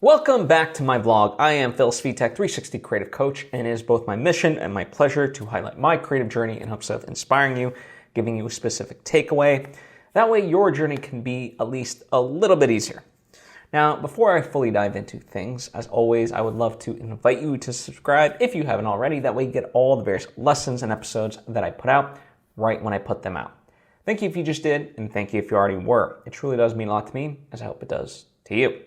Welcome back to my vlog. I am Svitek, 360 creative coach, and it is both my mission and my pleasure to highlight my creative journey in hopes of inspiring you, giving you a specific takeaway. That way your journey can be at least a little bit easier. Now, before I fully dive into things, as always, I would love to invite you to subscribe if you haven't already. That way you get all the various lessons and episodes that I put out right when I put them out. Thank you if you just did, and thank you if you already were. It truly does mean a lot to me, as I hope it does to you.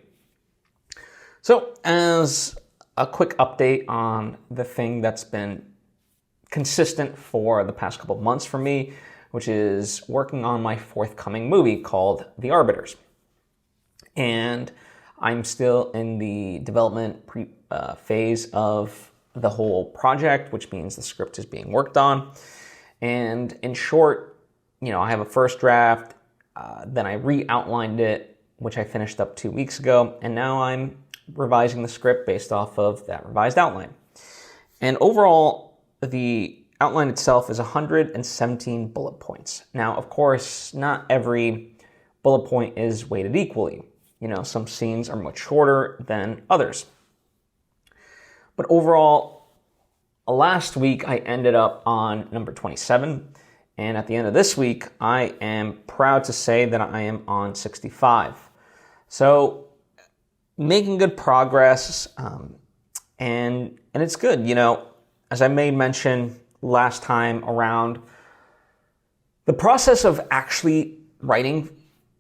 So, as a quick update on the thing that's been consistent for the past couple of months for me, which is working on my forthcoming movie called The Arbiters. And I'm still in the development phase of the whole project, which means the script is being worked on. And in short, I have a first draft, then I re-outlined it, which I finished up 2 weeks ago, and now I'm revising the script based off of that revised outline. And overall, the outline itself is 117 bullet points. Now, of course, not every bullet point is weighted equally. Some scenes are much shorter than others. But overall, last week I ended up on number 27. And at the end of this week, I am proud to say that I am on 65. So, making good progress, and it's good. As I made mention last time around, the process of actually writing,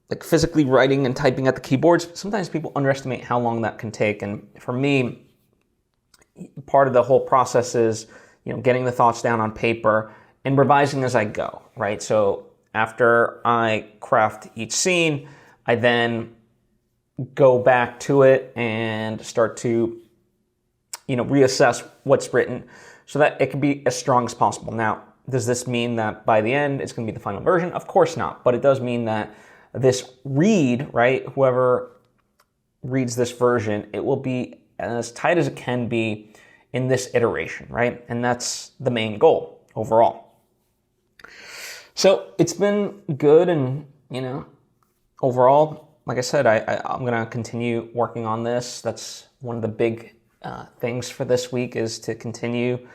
like physically writing and typing at the keyboards, sometimes people underestimate how long that can take. And for me, part of the whole process is, getting the thoughts down on paper and revising as I go, right? So after I craft each scene, I then go back to it and start to, reassess what's written so that it can be as strong as possible. Now, does this mean that by the end it's going to be the final version? Of course not, but it does mean that this read, right, whoever reads this version, it will be as tight as it can be in this iteration, right? And that's the main goal overall. So it's been good, and, overall, like I said, I'm going to continue working on this. That's one of the big things for this week, is to continue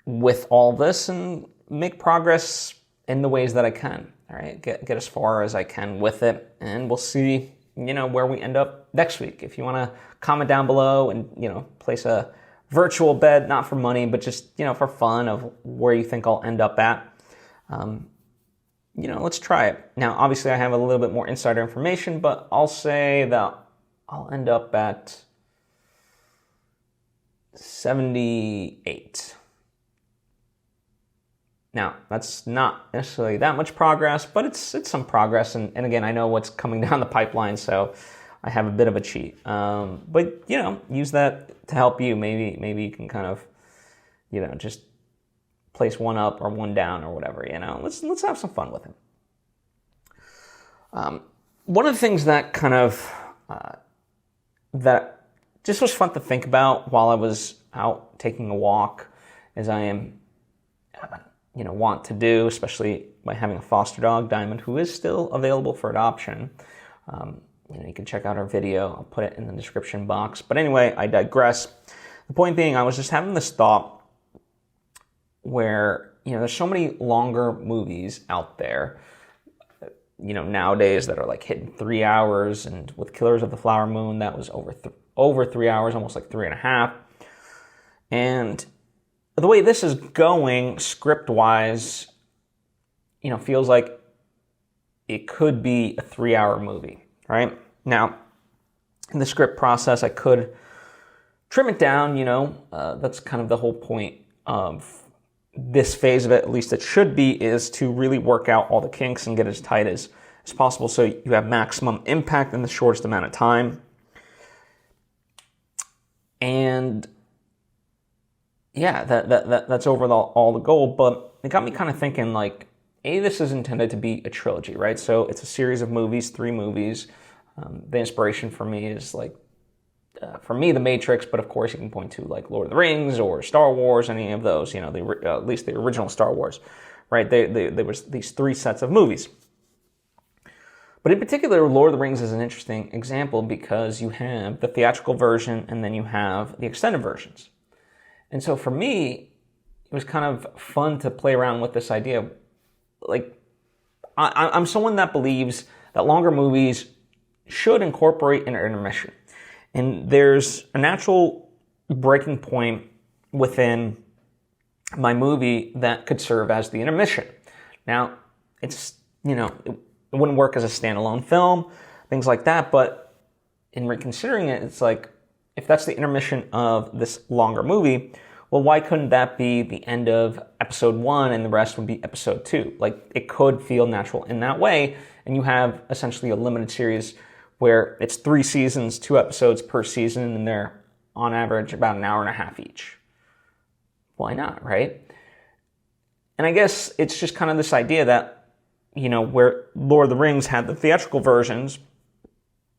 with all this and make progress in the ways that I can. All right, get as far as I can with it, and we'll see, where we end up next week. If you want to comment down below and, place a virtual bet, not for money, but just, for fun, of where you think I'll end up at. Let's try it. Now, obviously, I have a little bit more insider information, but I'll say that I'll end up at 78. Now, that's not necessarily that much progress, but it's some progress. And again, I know what's coming down the pipeline, so I have a bit of a cheat. But, use that to help you. Maybe you can kind of, just place one up or one down or whatever, Let's have some fun with it. One of the things that kind of, that just was fun to think about while I was out taking a walk, as I am, want to do, especially by having a foster dog, Diamond, who is still available for adoption. You can check out our video. I'll put it in the description box. But anyway, I digress. The point being, I was just having this thought where, there's so many longer movies out there, nowadays, that are like hitting 3 hours, and with Killers of the Flower Moon, that was over 3 hours, almost like 3.5. And the way this is going, script-wise, feels like it could be a 3-hour movie, right? Now, in the script process, I could trim it down, that's kind of the whole point of this phase of it, at least it should be, is to really work out all the kinks and get as tight as possible so you have maximum impact in the shortest amount of time. And yeah, that's overall all the goal, but it got me kind of thinking, like, this is intended to be a trilogy, right? So it's a series of movies, 3 movies. The inspiration for me is, like, for me, The Matrix, but of course you can point to, like, Lord of the Rings or Star Wars, any of those, at least the original Star Wars, right? There was these 3 sets of movies. But in particular, Lord of the Rings is an interesting example because you have the theatrical version and then you have the extended versions. And so for me, it was kind of fun to play around with this idea. Like, I'm someone that believes that longer movies should incorporate an intermission. And there's a natural breaking point within my movie that could serve as the intermission. Now, it's, it wouldn't work as a standalone film, things like that, but in reconsidering it, it's like, if that's the intermission of this longer movie, well, why couldn't that be the end of episode 1 and the rest would be episode 2? Like, it could feel natural in that way, and you have essentially a limited series where it's 3 seasons, 2 episodes per season, and they're on average about an hour and a half each. Why not, right? And I guess it's just kind of this idea that, where Lord of the Rings had the theatrical versions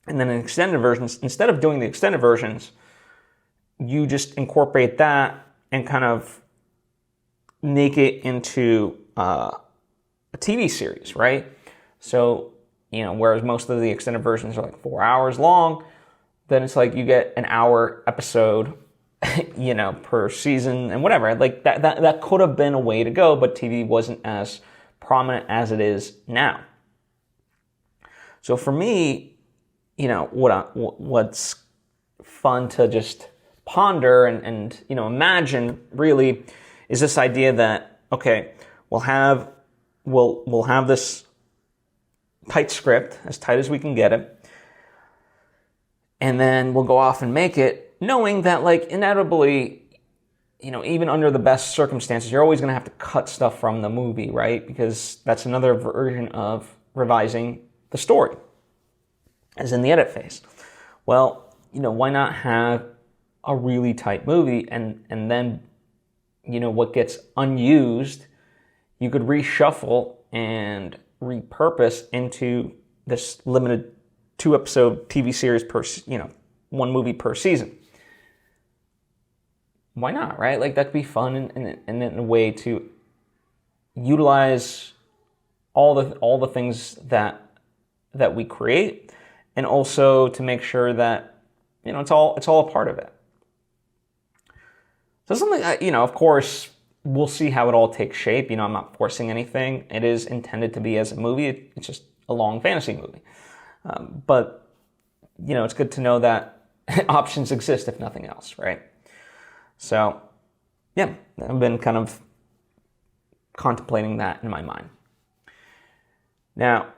and then an extended versions, instead of doing the extended versions, you just incorporate that and kind of make it into a TV series, right? So, whereas most of the extended versions are like 4 hours long, then it's like you get an hour episode, per season and whatever. Like that could have been a way to go, but TV wasn't as prominent as it is now. So for me, what's fun to just ponder and imagine really is this idea that, okay, we'll have this tight script, as tight as we can get it, and then we'll go off and make it, knowing that, like, inevitably, even under the best circumstances, you're always going to have to cut stuff from the movie, right? Because that's another version of revising the story, as in the edit phase. Well, why not have a really tight movie and then, what gets unused, you could reshuffle and repurpose into this limited 2-episode TV series per, 1 movie per season. Why not, right? Like, that could be fun and in a way to utilize all the things that we create, and also to make sure that it's all a part of it. So something that, of course, we'll see how it all takes shape. I'm not forcing anything. It is intended to be as a movie. It's just a long fantasy movie. But it's good to know that options exist, if nothing else, right? So, yeah, I've been kind of contemplating that in my mind. Now,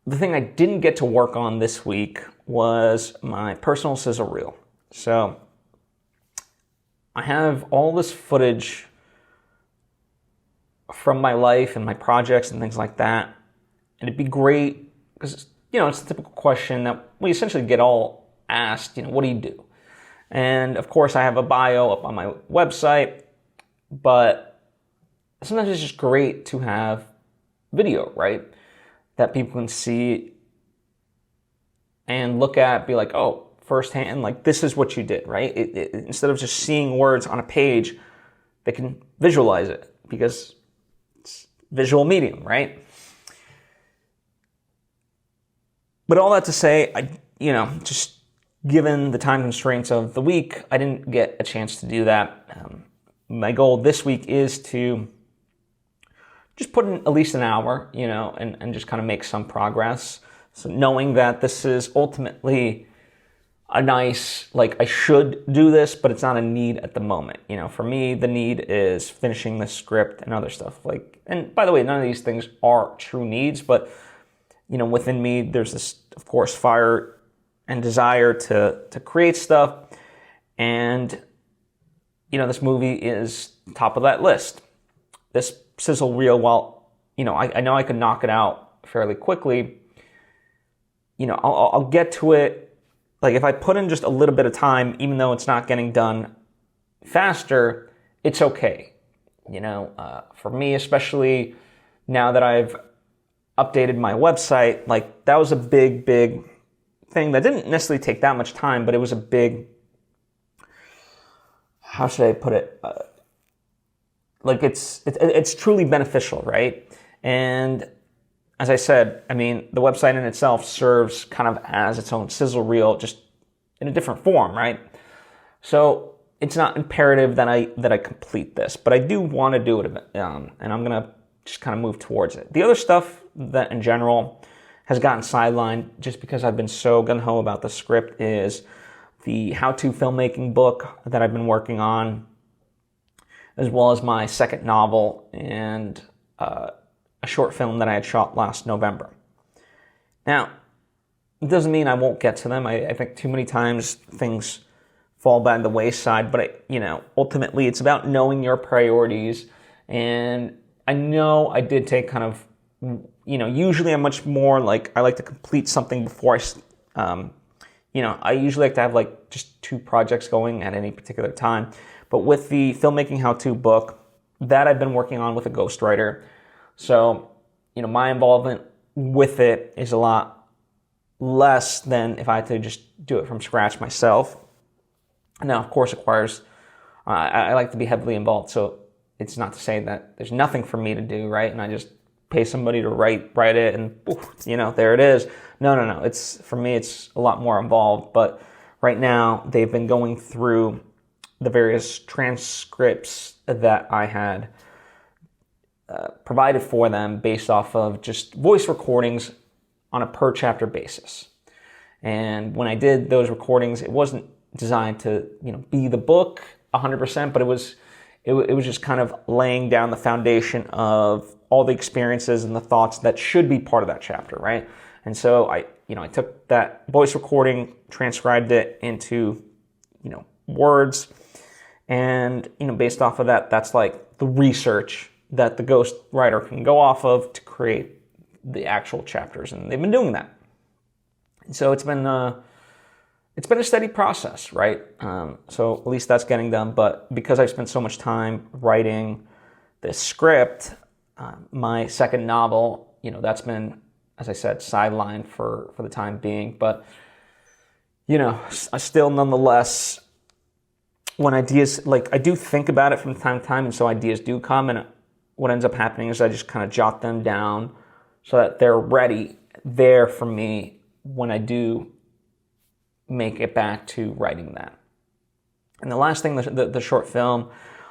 the thing I didn't get to work on this week was my personal sizzle reel. So, I have all this footage from my life and my projects and things like that. And it'd be great because, it's the typical question that we essentially get all asked, what do you do? And of course I have a bio up on my website, but sometimes it's just great to have video, right? That people can see and look at, be like, oh, firsthand, like, this is what you did, right? Instead of just seeing words on a page, they can visualize it because it's visual medium, right? But all that to say, just given the time constraints of the week, I didn't get a chance to do that. My goal this week is to just put in at least an hour, and just kind of make some progress. So knowing that this is ultimately a nice, like, I should do this, but it's not a need at the moment. For me, the need is finishing the script and other stuff. And by the way, none of these things are true needs, but within me, there's this, of course, fire and desire to create stuff. And, this movie is top of that list. This sizzle reel, while, I know I could knock it out fairly quickly, I'll get to it. Like, if I put in just a little bit of time, even though it's not getting done faster, it's okay. For me, especially now that I've updated my website, like, that was a big thing that didn't necessarily take that much time, but it was a big, how should I put it? Like, it's truly beneficial, right? And as I said, I mean, the website in itself serves kind of as its own sizzle reel, just in a different form, right? So it's not imperative that I complete this, but I do want to do it, and I'm gonna just kind of move towards it. The other stuff that in general has gotten sidelined just because I've been so gung-ho about the script is the how-to filmmaking book that I've been working on, as well as my second novel and a short film that I had shot last November. Now, it doesn't mean I won't get to them. I think too many times things fall by the wayside, but ultimately it's about knowing your priorities. And I know I did take kind of, usually I'm much more like, I like to complete something before I usually like to have like just 2 projects going at any particular time. But with the filmmaking how-to book that I've been working on with a ghostwriter, so, my involvement with it is a lot less than if I had to just do it from scratch myself. Now, of course, I like to be heavily involved, so it's not to say that there's nothing for me to do, right? And I just pay somebody to write it, and there it is. No. For me, it's a lot more involved. But right now, they've been going through the various transcripts that I had provided for them based off of just voice recordings on a per chapter basis. And when I did those recordings, it wasn't designed to be the book 100%, but it was just kind of laying down the foundation of all the experiences and the thoughts that should be part of that chapter, right? And so I took that voice recording, transcribed it into words, and based off of that, that's like the research that the ghost writer can go off of to create the actual chapters, and they've been doing that. And so it's been a steady process, right? So at least that's getting done. But because I've spent so much time writing this script, my second novel, that's been, as I said, sidelined for the time being. But I still nonetheless, when ideas, like I do think about it from time to time, and so ideas do come, and what ends up happening is I just kind of jot them down so that they're ready there for me when I do make it back to writing that. And the last thing, the short film,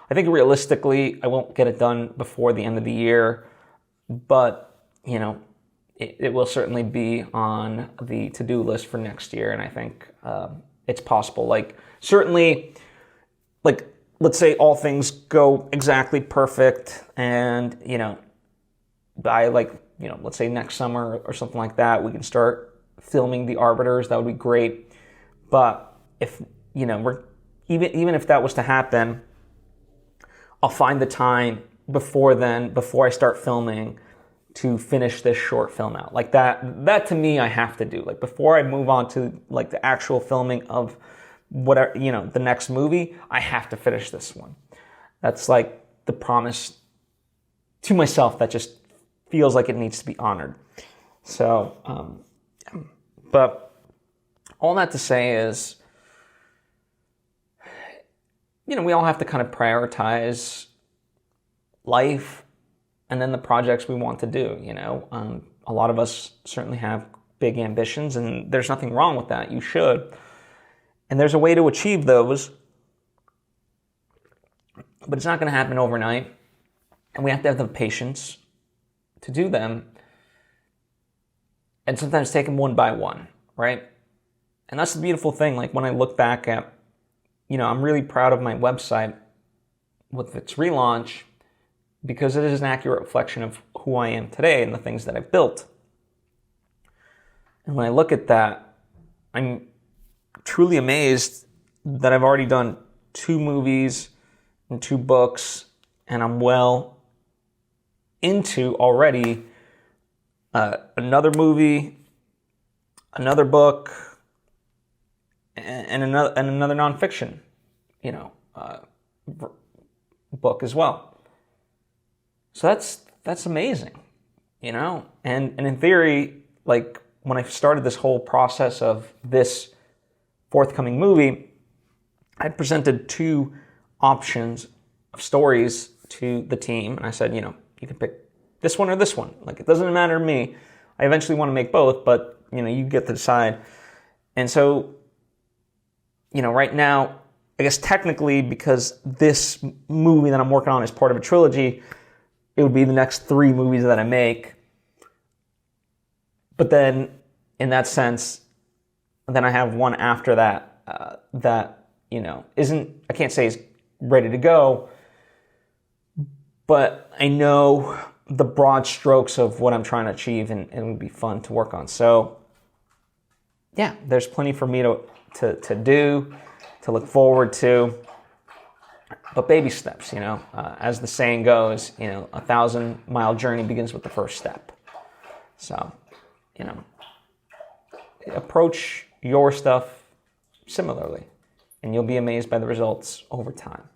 I think realistically I won't get it done before the end of the year, but it will certainly be on the to-do list for next year, and I think it's possible. Like certainly, like let's say all things go exactly perfect, and by let's say next summer or something like that, we can start filming The Arbiters. That would be great. But if even if that was to happen, I'll find the time before I start filming, to finish this short film out. Like that to me I have to do. Like before I move on to like the actual filming of whatever, the next movie, I have to finish this one. That's like the promise to myself that just feels like it needs to be honored. So, but all that to say is, we all have to kind of prioritize life and then the projects we want to do, A lot of us certainly have big ambitions, and there's nothing wrong with that. You should. And there's a way to achieve those, but it's not going to happen overnight. And we have to have the patience to do them, and sometimes take them one by one, right? And that's the beautiful thing. Like when I look back at, I'm really proud of my website with its relaunch, because it is an accurate reflection of who I am today and the things that I've built. And when I look at that, I'm truly amazed that I've already done 2 movies and 2 books, and I'm well into already another movie, another book, and another nonfiction, book as well. So that's amazing, And in theory, like when I started this whole process of this forthcoming movie, I presented 2 options of stories to the team, and I said, you can pick this one or this one. Like, it doesn't matter to me. I eventually want to make both, but, you get to decide. And so, right now, I guess technically, because this movie that I'm working on is part of a trilogy, it would be the next 3 movies that I make. But then, in that sense, then I have one after that that, isn't, I can't say is ready to go, but I know the broad strokes of what I'm trying to achieve, and it would be fun to work on. So, yeah, there's plenty for me to do, to look forward to, but baby steps, as the saying goes, 1,000-mile journey begins with the first step. So, approach your stuff similarly, and you'll be amazed by the results over time.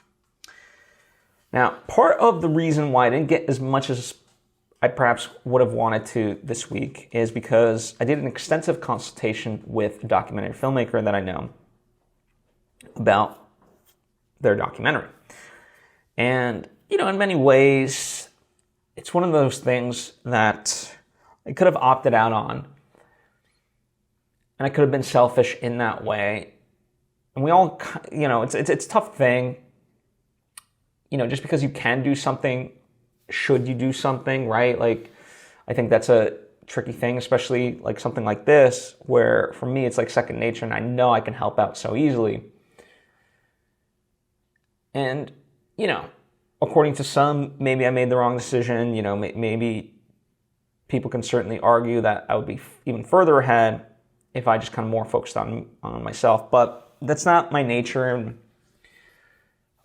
Now, part of the reason why I didn't get as much as I perhaps would have wanted to this week is because I did an extensive consultation with a documentary filmmaker that I know about their documentary. And, in many ways, it's one of those things that I could have opted out on. And I could have been selfish in that way. And we all, it's a tough thing. Just because you can do something, should you do something, right? Like, I think that's a tricky thing, especially like something like this, where for me, it's like second nature, and I know I can help out so easily. And, according to some, maybe I made the wrong decision. Maybe people can certainly argue that I would be even further ahead if I just kind of more focused on myself. But that's not my nature, and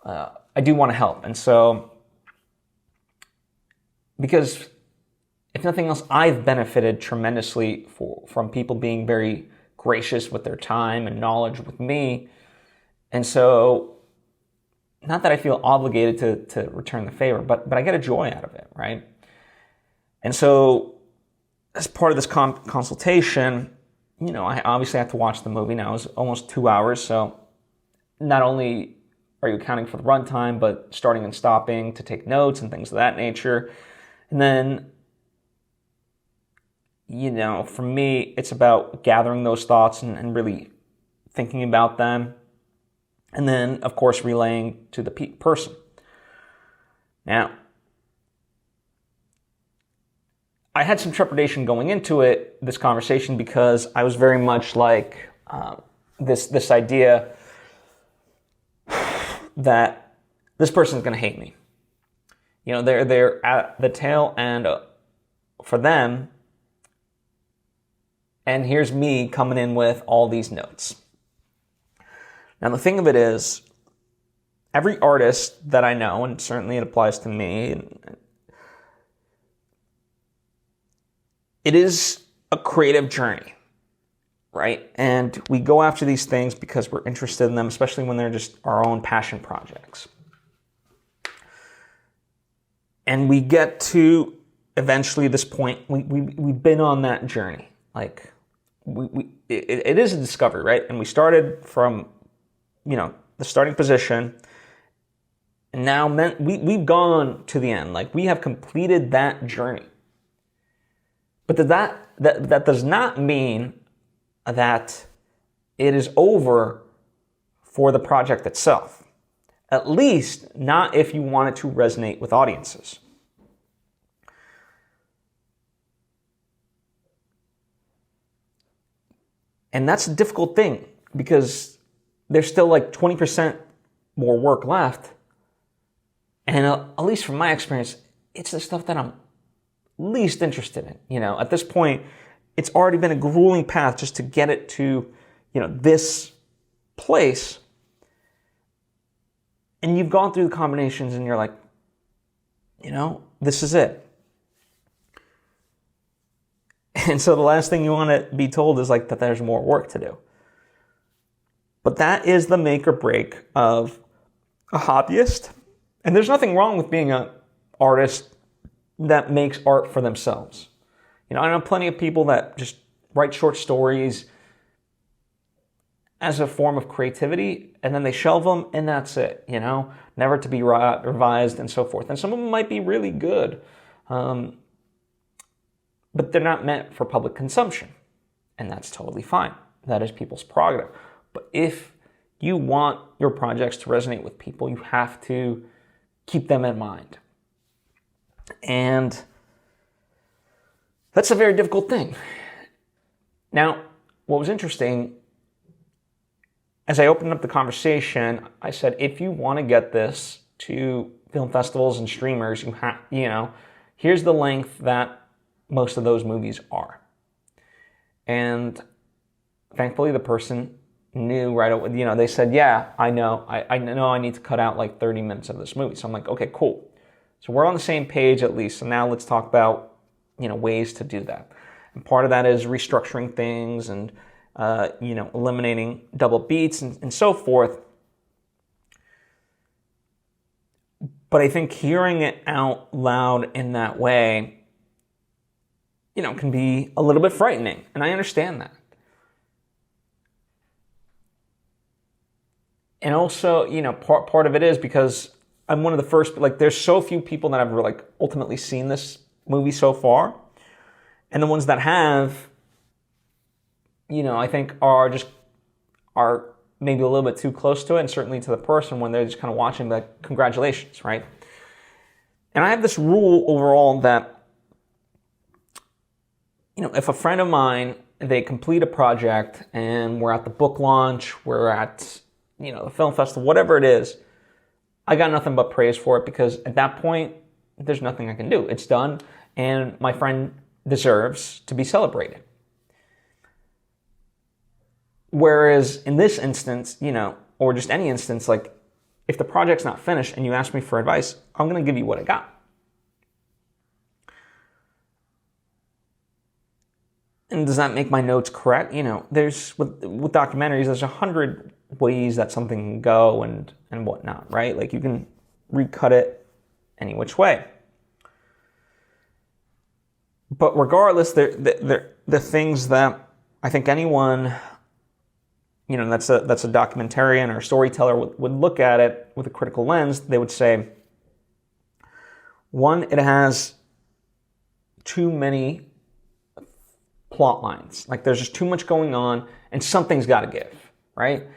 I do want to help. And so, because if nothing else, I've benefited tremendously from people being very gracious with their time and knowledge with me. And so, not that I feel obligated to return the favor, but I get a joy out of it, right? And so, as part of this consultation, I obviously have to watch the movie. Now it's almost 2 hours, so not only are you accounting for the runtime, but starting and stopping to take notes and things of that nature. And then, for me, it's about gathering those thoughts and really thinking about them. And then, of course, relaying to the person. Now, I had some trepidation going into this conversation, because I was very much like this idea that this person's going to hate me. They're at the tail end for them, and here's me coming in with all these notes. Now, the thing of it is, every artist that I know, and certainly it applies to me, it is a creative journey, right? And we go after these things because we're interested in them, especially when they're just our own passion projects. And we get to eventually this point, we've been on that journey. Like, it is a discovery, right? And we started from, the starting position, and now we've gone to the end. Like, we have completed that journey. But that does not mean that it is over for the project itself. At least not if you want it to resonate with audiences. And that's a difficult thing, because there's still like 20% more work left. And at least from my experience, it's the stuff that I'm least interested in. At this point, it's already been a grueling path just to get it to, this place. And you've gone through the combinations and you're like, this is it. And so the last thing you want to be told is like that there's more work to do. But that is the make or break of a hobbyist. And there's nothing wrong with being an artist that makes art for themselves. I know plenty of people that just write short stories as a form of creativity, and then they shelve them, and that's it, never to be revised and so forth. And some of them might be really good. but they're not meant for public consumption. And that's totally fine. That is people's prerogative. But if you want your projects to resonate with people, you have to keep them in mind. And that's a very difficult thing. Now, what was interesting, as I opened up the conversation, I said, if you want to get this to film festivals and streamers, here's the length that most of those movies are. And thankfully, the person knew right away. They said, yeah, I know. I know I need to cut out like 30 minutes of this movie. So I'm like, okay, cool. So we're on the same page at least. So now let's talk about, ways to do that. And part of that is restructuring things and, eliminating double beats and so forth. But I think hearing it out loud in that way, can be a little bit frightening. And I understand that. And also, part of it is because I'm one of the first, there's so few people that have ultimately seen this movie so far. And the ones that have, I think are maybe a little bit too close to it, and certainly to the person when they're just kind of watching, congratulations, right? And I have this rule overall that, if a friend of mine, they complete a project and we're at the book launch, we're at, the film festival, whatever it is, I got nothing but praise for it, because at that point, there's nothing I can do. It's done, and my friend deserves to be celebrated. Whereas in this instance, or just any instance, if the project's not finished and you ask me for advice, I'm going to give you what I got. And does that make my notes correct? There's, with documentaries, there's 100 ways that something can go and whatnot, right? You can recut it any which way. But regardless, the things that I think anyone, that's a documentarian or storyteller would look at it with a critical lens, they would say, one, it has too many plot lines. There's just too much going on, and something's got to give, right?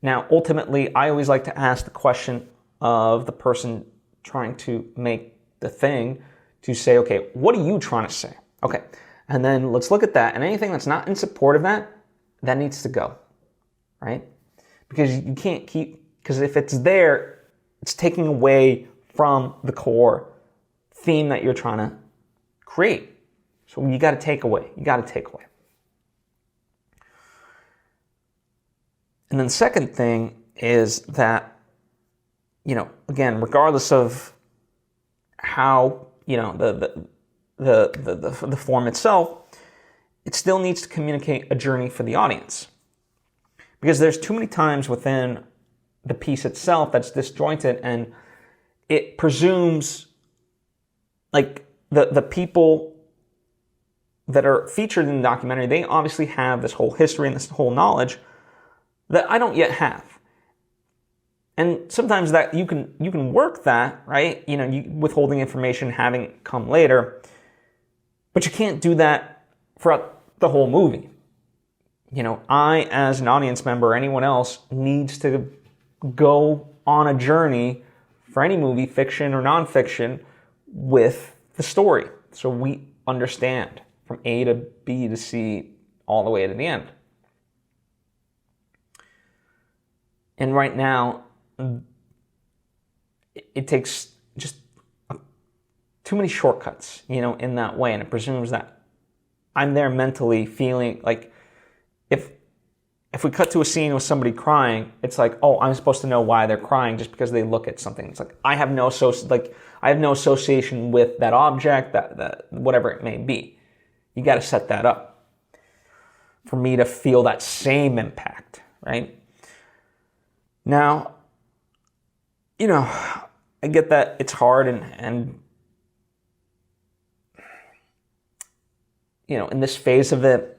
Now, ultimately, I always like to ask the question of the person trying to make the thing, to say, okay, what are you trying to say? Okay, and then let's look at that, and anything that's not in support of that needs to go, right? Because you can't because if it's there, it's taking away from the core theme that you're trying to create. So you got to take away. And then the second thing is that, again, regardless of how, the form itself, it still needs to communicate a journey for the audience. Because there's too many times within the piece itself that's disjointed, and it presumes, the people that are featured in the documentary, they obviously have this whole history and this whole knowledge that I don't yet have. And sometimes that you can work that, right? Withholding information, having it come later, but you can't do that throughout the whole movie. I, as an audience member, or anyone else, needs to go on a journey for any movie, fiction or nonfiction, with the story, so we understand from A to B to C all the way to the end. And right now, it takes just too many shortcuts, in that way. And it presumes that I'm there mentally feeling if we cut to a scene with somebody crying, it's oh, I'm supposed to know why they're crying just because they look at something. It's I have no association with that object, that whatever it may be. You got to set that up for me to feel that same impact, right? Now, I get that it's hard and in this phase of it,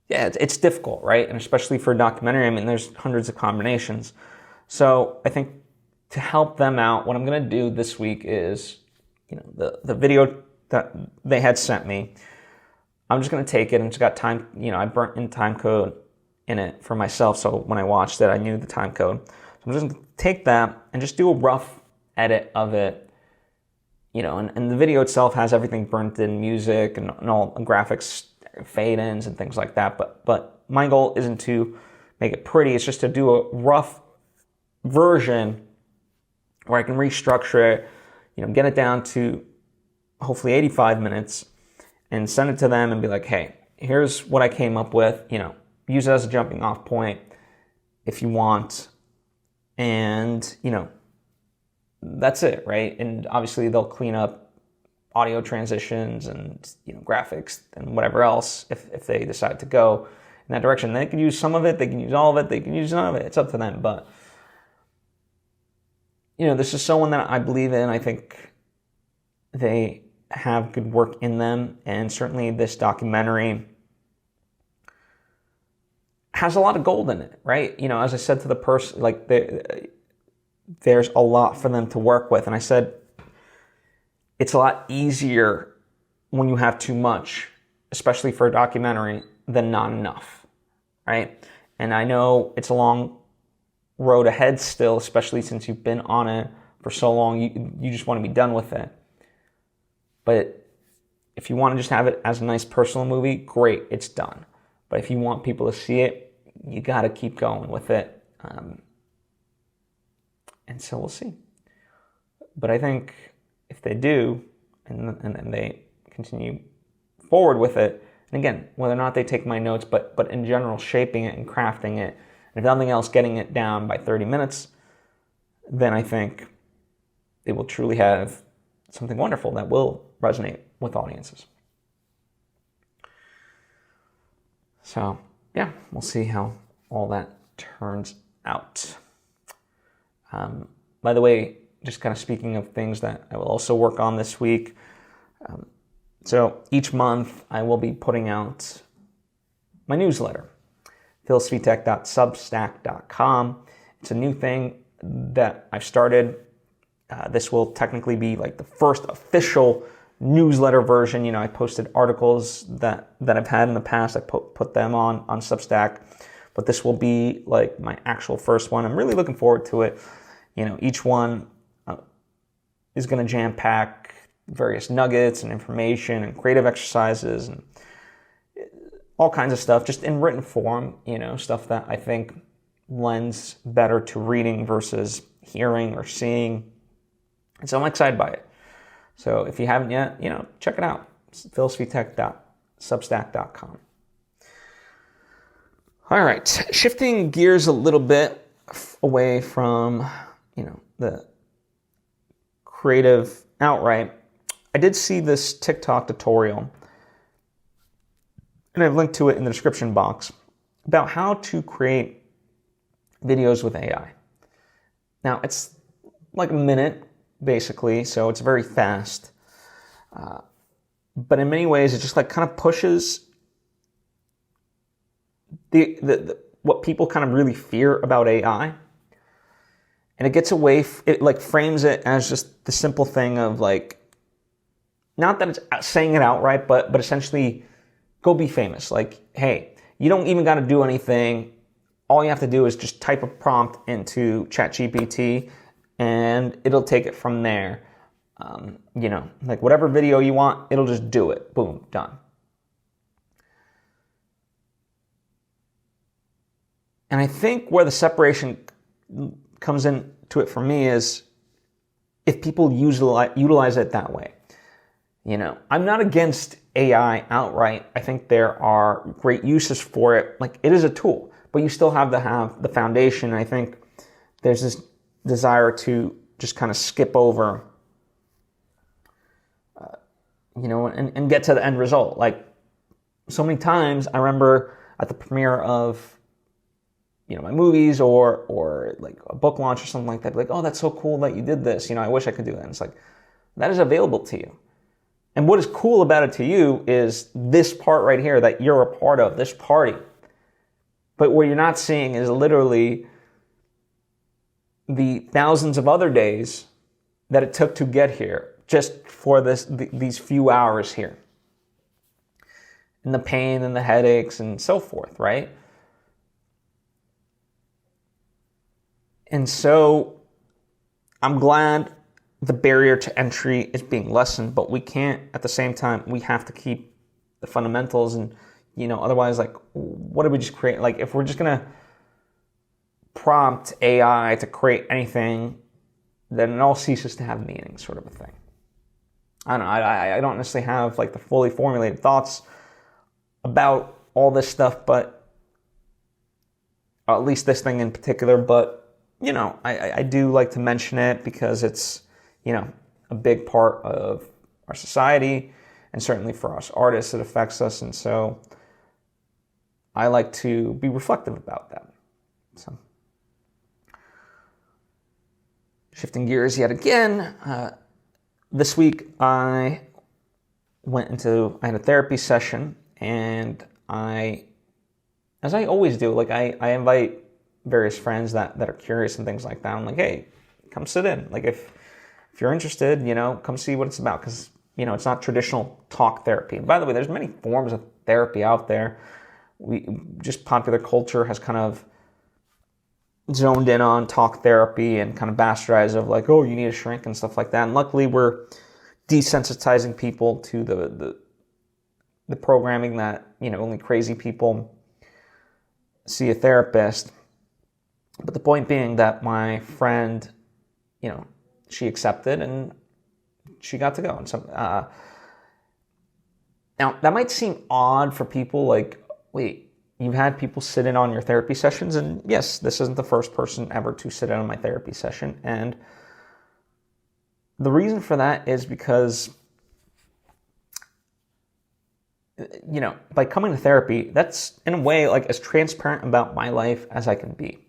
yeah, it's difficult, right? And especially for a documentary, there's hundreds of combinations. So I think to help them out, what I'm going to do this week is, the video that they had sent me. I'm just going to take it, and it's got time, I burnt in time code in it for myself, so when I watched it, I knew the time code. So I'm just going to take that and just do a rough edit of it, and the video itself has everything burnt in, music and all graphics, fade-ins and things like that, but my goal isn't to make it pretty, it's just to do a rough version where I can restructure it, get it down to hopefully 85 minutes, and send it to them and be like, hey, here's what I came up with, use it as a jumping off point if you want. And, that's it, right? And obviously they'll clean up audio transitions and, graphics and whatever else if they decide to go in that direction. They can use some of it, they can use all of it, they can use none of it. It's up to them. But, this is someone that I believe in. I think they have good work in them, and certainly this documentary has a lot of gold in it, right? As I said to the person, like, there's a lot for them to work with, and I said it's a lot easier when you have too much, especially for a documentary, than not enough, right? And I know it's a long road ahead still, especially since you've been on it for so long, you just want to be done with it. But if you want to just have it as a nice personal movie, great, it's done. But if you want people to see it, you got to keep going with it. And so we'll see. But I think if they do, and then they continue forward with it, and again, whether or not they take my notes, but in general, shaping it and crafting it, and if nothing else, getting it down by 30 minutes, then I think they will truly have something wonderful that will resonate with audiences. So, yeah, we'll see how all that turns out. By the way, just kind of speaking of things that I will also work on this week. So each month I will be putting out my newsletter, philsvitek.substack.com. It's a new thing that I've started. This will technically be like the first official newsletter version. I posted articles that I've had in the past. I put them on Substack, but this will be like my actual first one. I'm really looking forward to it. Each one is going to jam-pack various nuggets and information and creative exercises and all kinds of stuff, just in written form, stuff that I think lends better to reading versus hearing or seeing. And so I'm excited by it. So if you haven't yet, check it out. It's philsvitek.substack.com. All right, shifting gears a little bit away from, the creative outright. I did see this TikTok tutorial, and I've linked to it in the description box, about how to create videos with AI. Now, it's like a minute, basically, so it's very fast. But in many ways, it just like kind of pushes the what people kind of really fear about AI. And it gets away, it like frames it as just the simple thing of like, not that it's saying it outright, but essentially go be famous. Like, hey, you don't even got to do anything. All you have to do is just type a prompt into ChatGPT and it'll take it from there. Like whatever video you want, it'll just do it. Boom, done. And I think where the separation comes into it for me is if people utilize it that way. I'm not against AI outright. I think there are great uses for it. Like, it is a tool, but you still have to have the foundation. I think there's this desire to just kind of skip over, and get to the end result. Like, so many times I remember at the premiere of, my movies or like a book launch or something like that, like, oh, that's so cool that you did this. I wish I could do that. And it's like, that is available to you. And what is cool about it to you is this part right here that you're a part of, this party. But what you're not seeing is literally the thousands of other days that it took to get here, just for these few hours here. And the pain and the headaches and so forth, right? And so I'm glad the barrier to entry is being lessened, but we can't, at the same time, we have to keep the fundamentals, and, otherwise, like, what do we just create? Like, if we're just going to prompt AI to create anything, then it all ceases to have meaning, sort of a thing. I don't know. I don't necessarily have, like, the fully formulated thoughts about all this stuff, but at least this thing in particular, but I do like to mention it because it's, a big part of our society, and certainly for us artists, it affects us. And so I like to be reflective about that. So shifting gears yet again, this week I had a therapy session, and as I always do, like I invite various friends that are curious and things like that. I'm like, hey, come sit in. Like if you're interested, come see what it's about, because it's not traditional talk therapy. And by the way, there's many forms of therapy out there. Popular culture has kind of zoned in on talk therapy and kind of bastardized of like, oh, you need a shrink and stuff like that. And luckily, we're desensitizing people to the programming that only crazy people see a therapist. But the point being that my friend, she accepted and she got to go. And so, now that might seem odd for people. Like, wait, you've had people sit in on your therapy sessions, and yes, this isn't the first person ever to sit in on my therapy session. And the reason for that is because, by coming to therapy, that's in a way like as transparent about my life as I can be.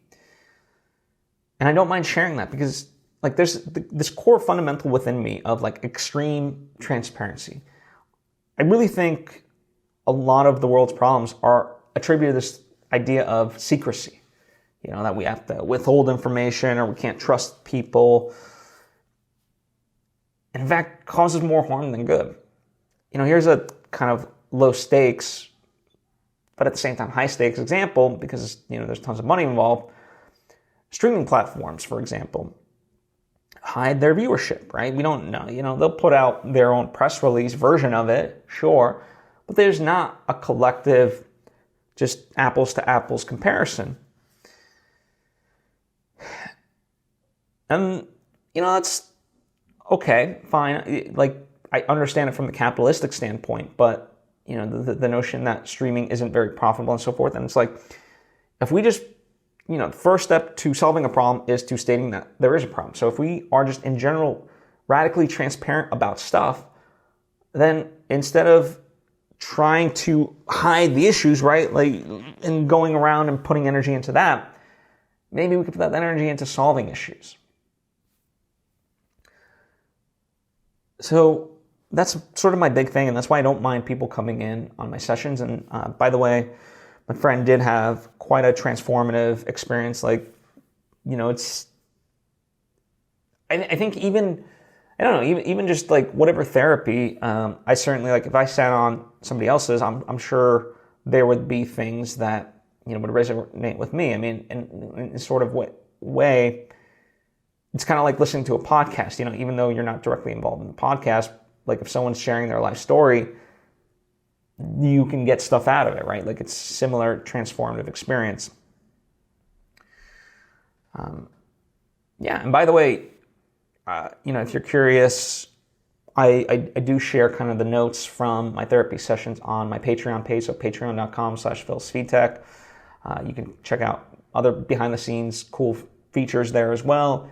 And I don't mind sharing that because like there's this core fundamental within me of like extreme transparency. I really think a lot of the world's problems are attributed to this idea of secrecy. That we have to withhold information or we can't trust people. And in fact, causes more harm than good. Here's a kind of low stakes, but at the same time high stakes example, because there's tons of money involved. Streaming platforms, for example, hide their viewership, right? We don't know. They'll put out their own press release version of it, sure, but there's not a collective, just apples to apples comparison. And, that's okay, fine. Like, I understand it from the capitalistic standpoint, but, the notion that streaming isn't very profitable and so forth. And it's like, if we just, the first step to solving a problem is to stating that there is a problem. So if we are just in general radically transparent about stuff, then instead of trying to hide the issues, right, like, and going around and putting energy into that, maybe we could put that energy into solving issues. So that's sort of my big thing, and that's why I don't mind people coming in on my sessions. And by the way, my friend did have quite a transformative experience. Like, it's, I think even, I don't know, even just like whatever therapy, I certainly, like if I sat on somebody else's, I'm sure there would be things that, would resonate with me. I mean, in sort of way, it's kind of like listening to a podcast, even though you're not directly involved in the podcast. Like if someone's sharing their life story, you can get stuff out of it, right? Like it's similar transformative experience. Yeah, and by the way, if you're curious, I do share kind of the notes from my therapy sessions on my Patreon page, so patreon.com/Svitek. You can check out other behind the scenes cool features there as well.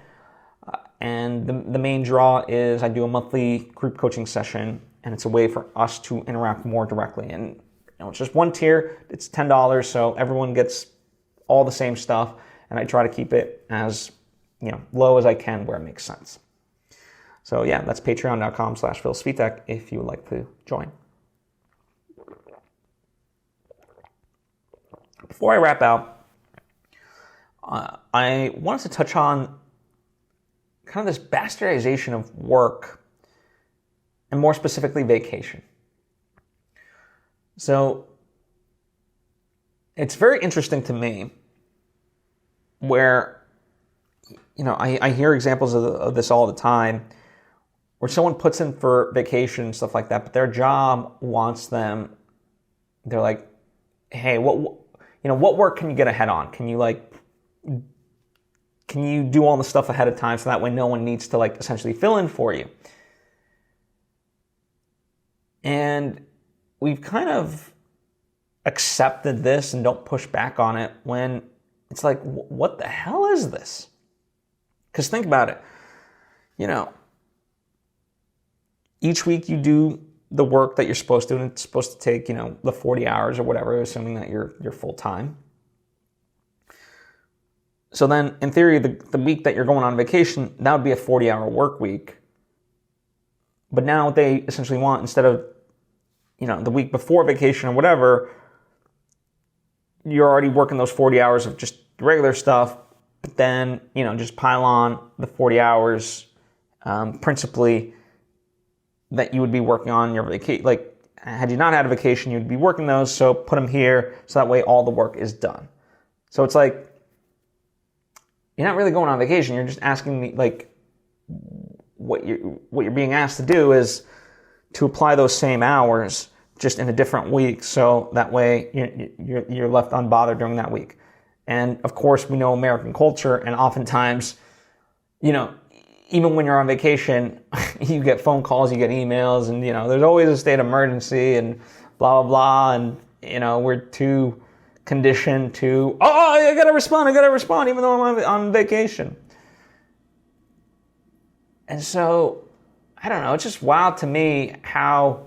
And the main draw is I do a monthly group coaching session, and it's a way for us to interact more directly. And it's just one tier, it's $10, so everyone gets all the same stuff, and I try to keep it as low as I can where it makes sense. So yeah, that's patreon.com/Svitek if you would like to join. Before I wrap out, I wanted to touch on kind of this bastardization of work and more specifically vacation. So it's very interesting to me where, I hear examples of this all the time, where someone puts in for vacation and stuff like that, but their job wants them, they're like, hey, what work can you get ahead on? Can you do all the stuff ahead of time so that way no one needs to essentially fill in for you? And we've kind of accepted this and don't push back on it when it's like, what the hell is this? Because think about it. Each week you do the work that you're supposed to, and it's supposed to take, the 40 hours or whatever, assuming that you're full-time. So then, in theory, the week that you're going on vacation, that would be a 40-hour work week. But now what they essentially want, instead of, the week before vacation or whatever, you're already working those 40 hours of just regular stuff, but then, just pile on the 40 hours, principally, that you would be working on your vacation. Had you not had a vacation, you'd be working those, so put them here, so that way all the work is done. So it's like, you're not really going on vacation, you're just asking me, what you're being asked to do is to apply those same hours, just in a different week, so that way you're left unbothered during that week. And of course, we know American culture, and oftentimes, even when you're on vacation, you get phone calls, you get emails, and, there's always a state of emergency and blah, blah, blah. And, we're too conditioned to, I gotta respond, even though I'm on vacation. And so, I don't know, it's just wild to me how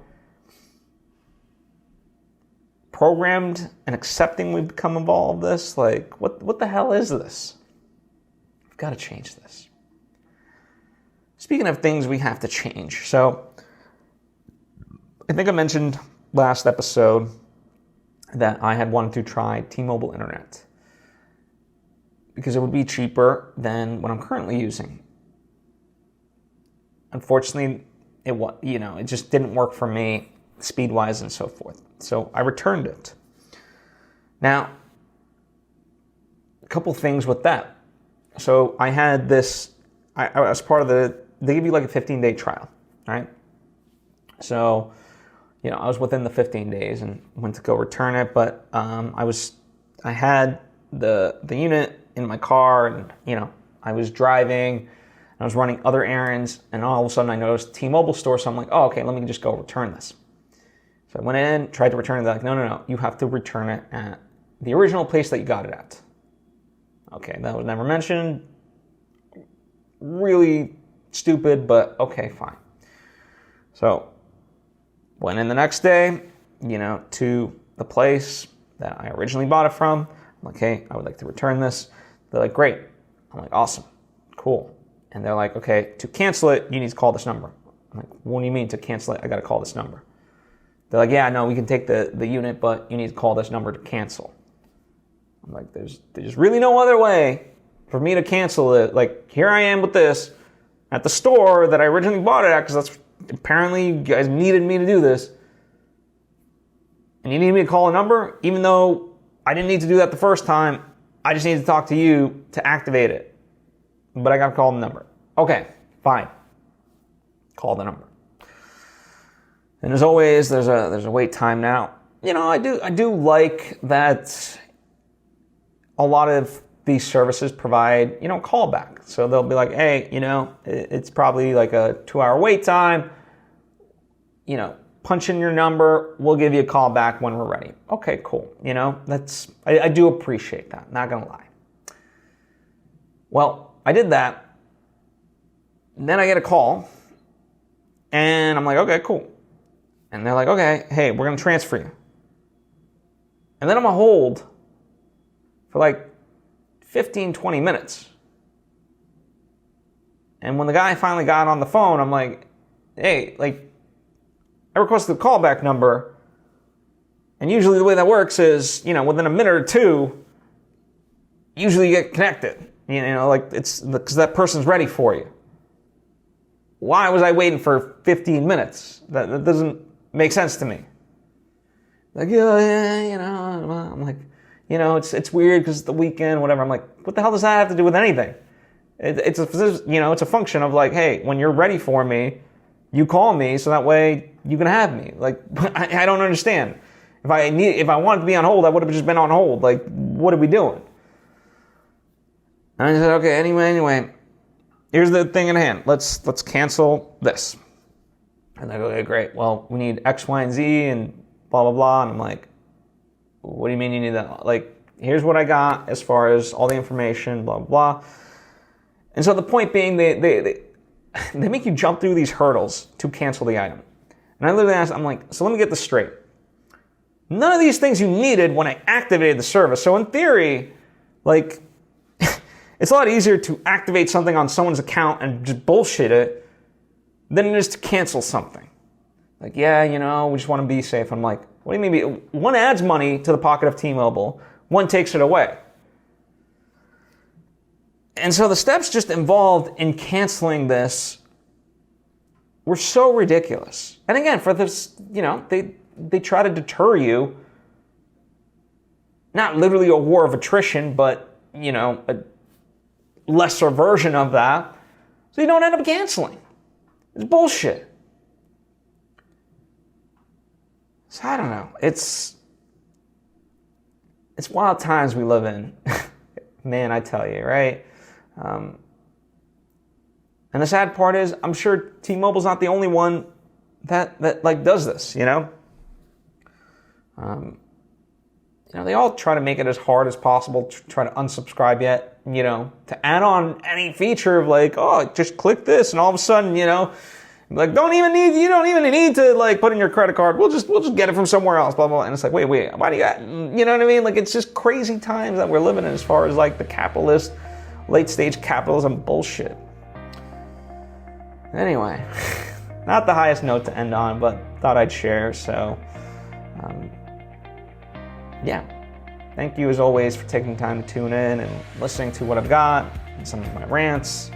programmed and accepting we've become of all of this. What the hell is this? We've got to change this. Speaking of things we have to change, so I think I mentioned last episode that I had wanted to try T-Mobile Internet because it would be cheaper than what I'm currently using. Unfortunately, it just didn't work for me speed-wise and so forth. So I returned it. Now, a couple things with that. So I had this, I was part of they give you a 15-day trial, right? So, I was within the 15 days and went to go return it, but I had the unit in my car, and, I was driving, I was running other errands, and all of a sudden I noticed T-Mobile store, so I'm like, okay, let me just go return this. So I went in, tried to return it, they're like, no, you have to return it at the original place that you got it at. Okay, that was never mentioned. Really stupid, but okay, fine. So, went in the next day, to the place that I originally bought it from. I'm like, hey, I would like to return this. They're like, great. I'm like, awesome, cool. And they're like, okay, to cancel it, you need to call this number. I'm like, what do you mean to cancel it? I got to call this number. They're like, yeah, no, we can take the unit, but you need to call this number to cancel. I'm like, there's really no other way for me to cancel it. Here I am with this at the store that I originally bought it at, because that's apparently you guys needed me to do this. And you need me to call a number, even though I didn't need to do that the first time. I just need to talk to you to activate it. But I got to call the number. Okay, fine. Call the number. And as always, there's a wait time now. I do like that a lot of these services provide, callback. So they'll be like, hey, it's probably a 2-hour wait time. Punch in your number. We'll give you a call back when we're ready. Okay, cool. I do appreciate that. Not gonna lie. Well, I did that. And then I get a call. And I'm like, okay, cool. And they're like, okay, hey, we're gonna transfer you. And then I'm on hold for 15, 20 minutes. And when the guy finally got on the phone, I'm like, hey, I requested the callback number. And usually the way that works is, within a minute or two, usually you get connected. It's because that person's ready for you. why was I waiting for 15 minutes? That doesn't make sense to me. Like, yeah, I'm like, it's weird because it's the weekend, whatever. I'm like, what the hell does that have to do with anything? It's a function of like, hey, when you're ready for me, you call me so that way you can have me. Like, I don't understand. If I wanted to be on hold, I would have just been on hold. Like, what are we doing? And I said, okay, anyway, here's the thing in hand. Let's cancel this. And they go, okay, great. Well, we need X, Y, and Z, and blah, blah, blah. And I'm like, what do you mean you need that? Like, here's what I got as far as all the information, blah, blah, blah. And so the point being, they make you jump through these hurdles to cancel the item. And I literally asked, I'm like, so let me get this straight. None of these things you needed when I activated the service. So in theory, like, it's a lot easier to activate something on someone's account and just bullshit it than it is to cancel something. Like, yeah, we just want to be safe. I'm like, what do you mean? One adds money to the pocket of T-Mobile, one takes it away. And so the steps just involved in canceling this were so ridiculous. And again, for this, they try to deter you. Not literally a war of attrition, but, a lesser version of that. So you don't end up canceling. It's bullshit. So I don't know. It's wild times we live in. Man, I tell you, right? And the sad part is, I'm sure T-Mobile's not the only one that like does this, they all try to make it as hard as possible to try to unsubscribe yet, to add on any feature of like, oh, just click this, and all of a sudden, like, you don't even need to like put in your credit card. We'll just get it from somewhere else, blah, blah, blah. And it's like, wait, why do you got, you know what I mean? Like, it's just crazy times that we're living in as far as like the capitalist, late stage capitalism bullshit. Anyway, not the highest note to end on, but thought I'd share. So, yeah. Thank you as always for taking time to tune in and listening to what I've got and some of my rants.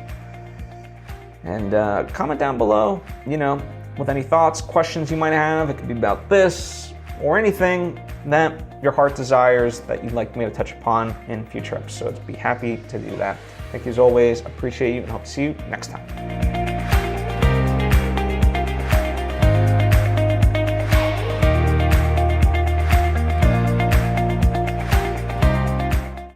And comment down below, with any thoughts, questions you might have. It could be about this or anything that your heart desires that you'd like me to touch upon in future episodes. Be happy to do that. Thank you as always. Appreciate you and hope to see you next time.